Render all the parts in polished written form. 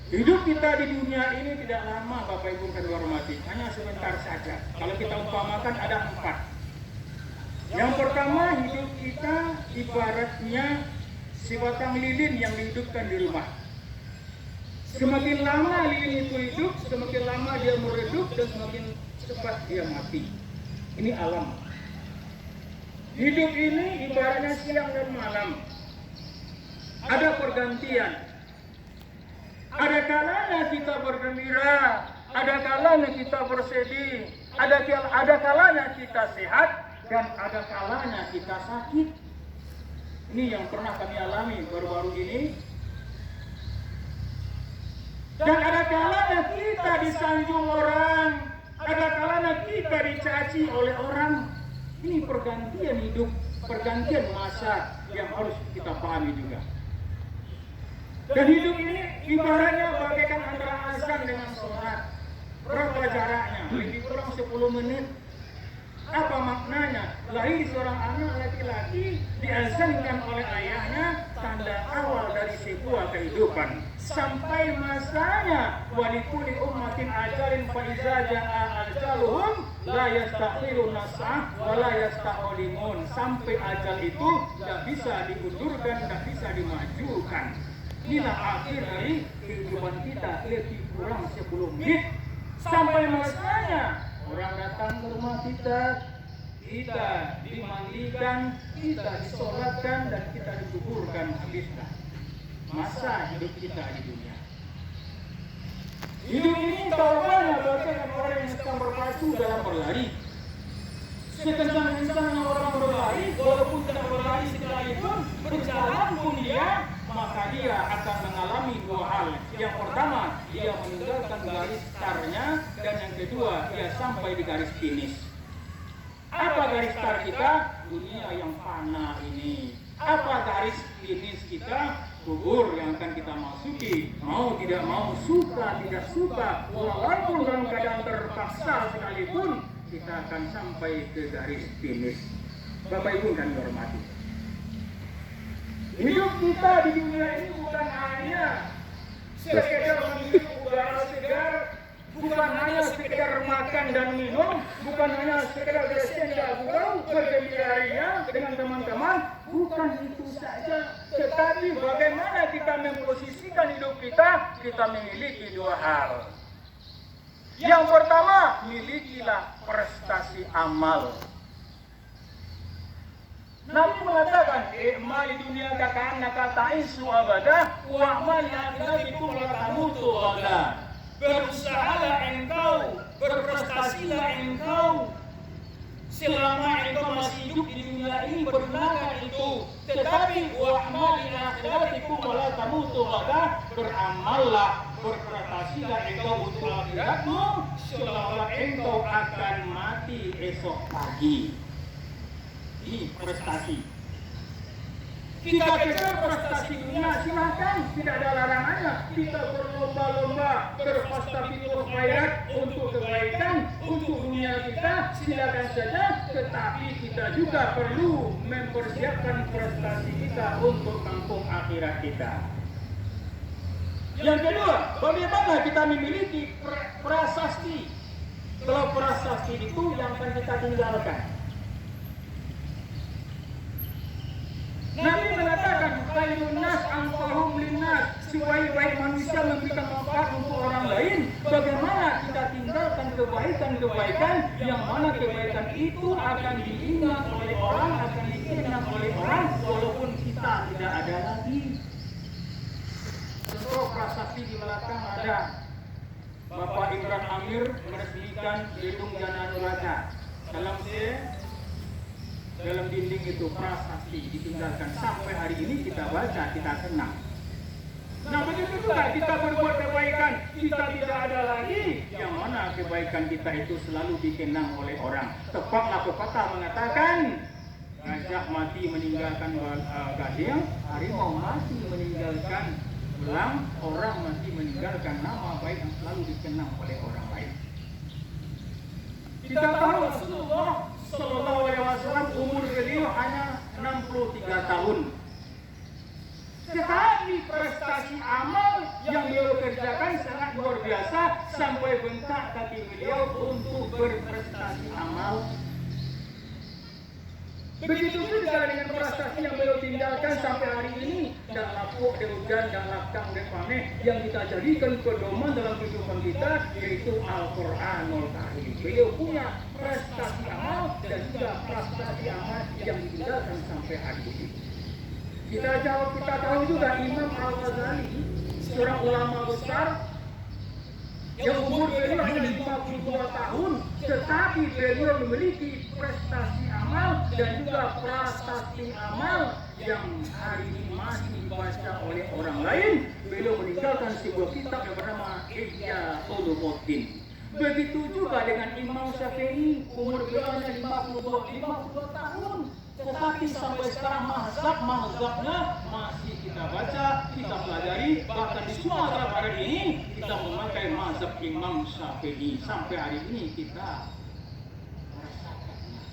Hidup kita di dunia ini tidak lama, Bapak Ibu yang dihormati, hanya sebentar saja. Kalau kita umpamakan ada 4. Yang pertama, hidup kita ibaratnya sebatang lilin yang dihidupkan di rumah. Semakin lama lilin itu hidup, semakin lama dia meredup dan semakin cepat dia mati. Ini alam. Hidup ini ibaratnya siang dan malam. Ada pergantian. Ada kalanya kita bergembira, ada kalanya kita bersedih, ada kalanya kita sehat, dan ada kalanya kita sakit. Ini yang pernah kami alami baru-baru ini. Dan ada kalanya kita disanjung orang, ada kalanya kita dicaci oleh orang. Ini pergantian hidup, pergantian masa yang harus kita pahami juga. Dan hidup ini ibaratnya bagaikan antara azan dengan sholat. Berapa jaraknya? Lebih kurang 10 menit. Apa maknanya? Lahir seorang anak laki-laki diazankan oleh ayahnya, tanda awal dari sebuah kehidupan. Sampai masanya walikuli ummatin ajalin fa iza jaa ajaluhum la yastakhiruna sa'ah wa la yastaqdimun. Sampai ajal itu tidak bisa diundurkan, tidak bisa dimajukan. Inilah akhir dari kehidupan kita, lebih kurang 10 menit. Sampai masanya orang datang ke rumah kita dimandikan, kita disolatkan, dan kita dikuburkan. Habislah masa hidup kita di dunia. Hidup ini taruhannya bagaikan orang yang sedang berpacu dalam berlari. Sekencang-kencangnya orang berlari, walaupun tidak berlari sekalipun, berjalan pun dia, maka dia akan mengalami 2 hal. Yang pertama, dia meninggalkan garis startnya, dan yang kedua, dia sampai di garis finish. Apa garis start kita? Dunia yang fana ini. Apa garis finish kita? Kubur yang akan kita masuki. Mau tidak mau, suka tidak suka, walaupun dalam keadaan terpaksa sekalipun, kita akan sampai ke garis finish. Bapak Ibu dan dihormati, hidup kita di dunia ini bukan hanya sekedar menghirup udara segar, bukan hanya sekedar makan dan minum, bukan hanya sekedar bersenda gurau, bergembira dengan teman-teman, bukan itu saja. Tetapi bagaimana kita memposisikan hidup kita, kita memiliki 2 hal. Yang pertama, milikilah prestasi amal. Nabi mengatakan, "I'mal di dunia ka'annaka ta'isu abada, wa'mal li akhiratikum la tamutu abada." Berusahalah engkau, berprestasilah engkau selama engkau masih hidup di dunia ini, bergunakan itu. Tetapi wa'mal li akhiratikum la tamutu abada, beramallah, berprestasilah engkau untuk akhiratmu seolah-olah engkau akan mati esok pagi. Ini prestasi. Kita kejar prestasi dunia, silakan, tidak ada larangannya. Kita berlomba-lomba, berfastabiqul khairat untuk kebaikan, untuk dunia kita, silakan saja. Tetapi kita juga perlu mempersiapkan prestasi kita untuk kampung akhirat kita. Yang kedua, bagaimana kita memiliki prasasti? Kalau prasasti itu yang akan kita tinggalkan. Nabi mengatakan, khairun nas anfa'uhum linnas, sebaik-baik manusia memberikan manfaat untuk orang lain. Bagaimana kita tinggalkan kebaikan-kebaikan yang mana kebaikan itu akan diingat oleh orang, akan dikenang oleh orang, walaupun kita tidak ada lagi. Contoh prasasti di belakang ada Bapak Imran Amir meresmikan gedung Jana Nuraga. Dalam dinding itu prasasti ditinggalkan, sampai hari ini kita baca, kita kenang. Nah begitu juga kita berbuat kebaikan, kita tidak ada lagi, yang mana kebaikan kita itu selalu dikenang oleh orang. Tepatlah pepatah mengatakan, gajah mati meninggalkan gading, harimau mati meninggalkan belang, orang mati meninggalkan nama baik yang selalu dikenang oleh orang lain. Kita tahu Rasulullah Sallallahu Alaihi Wasallam umur beliau hanya 63 tahun. Tetapi prestasi amal yang beliau kerjakan sangat luar biasa sampai bengkak kaki beliau untuk berprestasi amal. Begitu juga dengan prestasi yang beliau tinggalkan sampai hari ini, dan lapuk, dan hujan, dan lakang, dan panen yang kita jadikan pedoman dalam kehidupan kita, yaitu Al-Quranul Karim. Beliau punya prestasi amal dan juga prestasi amal yang ditinggalkan sampai hari ini. Kita tahu juga Imam Al-Ghazali, seorang ulama besar yang umur beliau hanya 52 tahun, tetapi beliau memiliki prestasi amal dan juga prestasi amal yang hari ini masih dibaca oleh orang lain. Beliau meninggalkan sebuah kitab yang bernama Ihya Ulumuddin. Begitu juga dengan Imam Syafi'i, umur beliau hanya 52 tahun, tetapi sampai sekarang mazhabnya masih kita baca, kita pelajari. Bahkan di Sumatera Barat ini kita memakai mazhab Imam Syafi'i sampai hari ini kita merasakannya.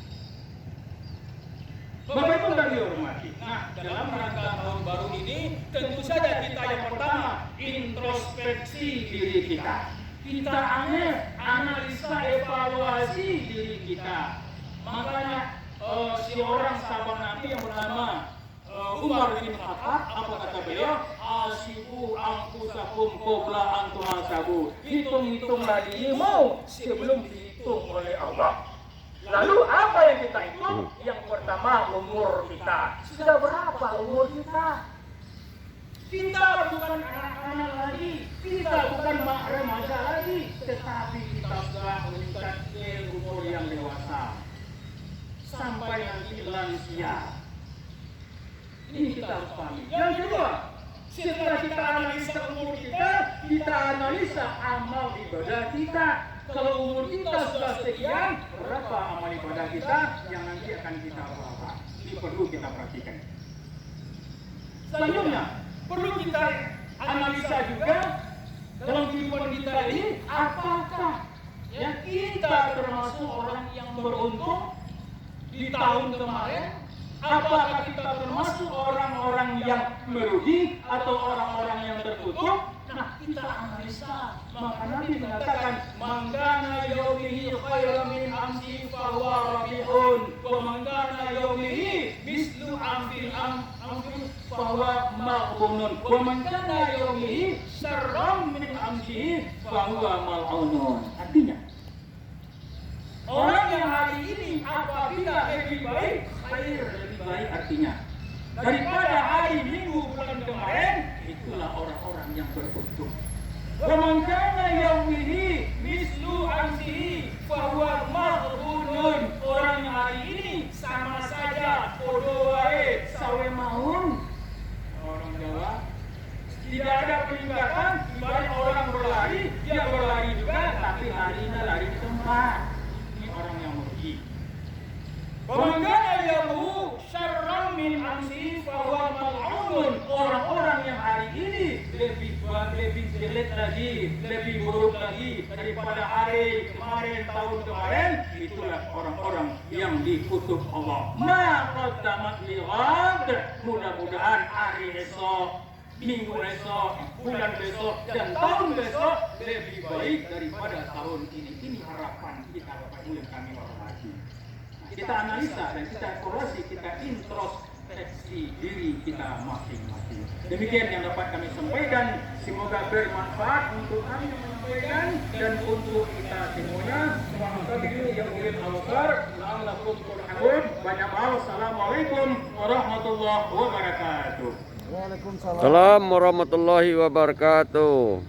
Bapak Ibu dan dihormati. Nah, dalam rangka tahun baru ini tentu saja kita yang pertama introspeksi diri kita. Kita analisa evaluasi diri kita. Makanya seorang sahabat Nabi yang bernama Umar bin Khattab, apa kata beliau? Asibu anfusakum qabla an tuhasabu. Hitung-hitunglah dirimu sebelum dihitung oleh Allah. Lalu apa yang kita hitung? Yang pertama umur kita. Sudah berapa umur kita? Kita bukan anak-anak lagi, kita bukan remaja lagi, tetapi kita sudah meningkat ke umur yang dewasa. Sampai nanti lansia. Ini kita harus pahami. Yang kedua, setelah kita analisa umur kita analisa amal ibadah kita. Kalau umur kita sudah sekian, berapa amal ibadah kita yang nanti akan kita bawa? Ini perlu kita perhatikan. Selanjutnya, perlu kita analisa juga dalam kehidupan kita ini, apakah yang kita termasuk orang yang beruntung di tahun kemarin, apakah kita termasuk orang-orang yang merugi atau orang-orang yang tertutup? Nah, kita analisa. Maka Nabi mengatakan, "Man kana yaumihi khairan min amsi fa huwa rabihun, wa man kana yaumihi mislu amfi fa huwa maghbunun, wa man kana yaumihi syarran min amsihi fa huwa mal'unun." Artinya, orang yang hari ini apabila lebih baik, lebih baik artinya daripada hari Minggu bulan kemarin, itulah orang-orang yang beruntung. Wa man kana yaumihi mislu amsihi fa huwa maghbunun. Orang yang hari ini sama saja podo wae sawe maun. Orang Jawa tidak ada peningkatan, dibanding orang berlari, dia berlari juga, tapi larinya lari di tempat. Ini orang yang merugi. Bagaimana yahu syarran min amsi fa huwa mal'unun. Orang-orang yang hari ini lebih jelek lagi, lebih buruk lagi daripada hari kemarin, tahun kemarin, itulah orang-orang yang dikutuk Allah. Ma qaddamat lighad. Mudah-mudahan hari esok, minggu esok, bulan besok, dan tahun besok lebih baik daripada tahun ini. Ini harapan kita, Bapak Ibu yang kami hormati. Kita analisa dan kita evaluasi, kita introspeksi diri kita masing-masing. Demikian yang dapat kami sampaikan. Semoga bermanfaat untuk kami yang menyampaikan dan untuk kita semuanya. Banyak hal. Assalamualaikum warahmatullahi wabarakatuh. Waalaikumsalam warahmatullahi wabarakatuh.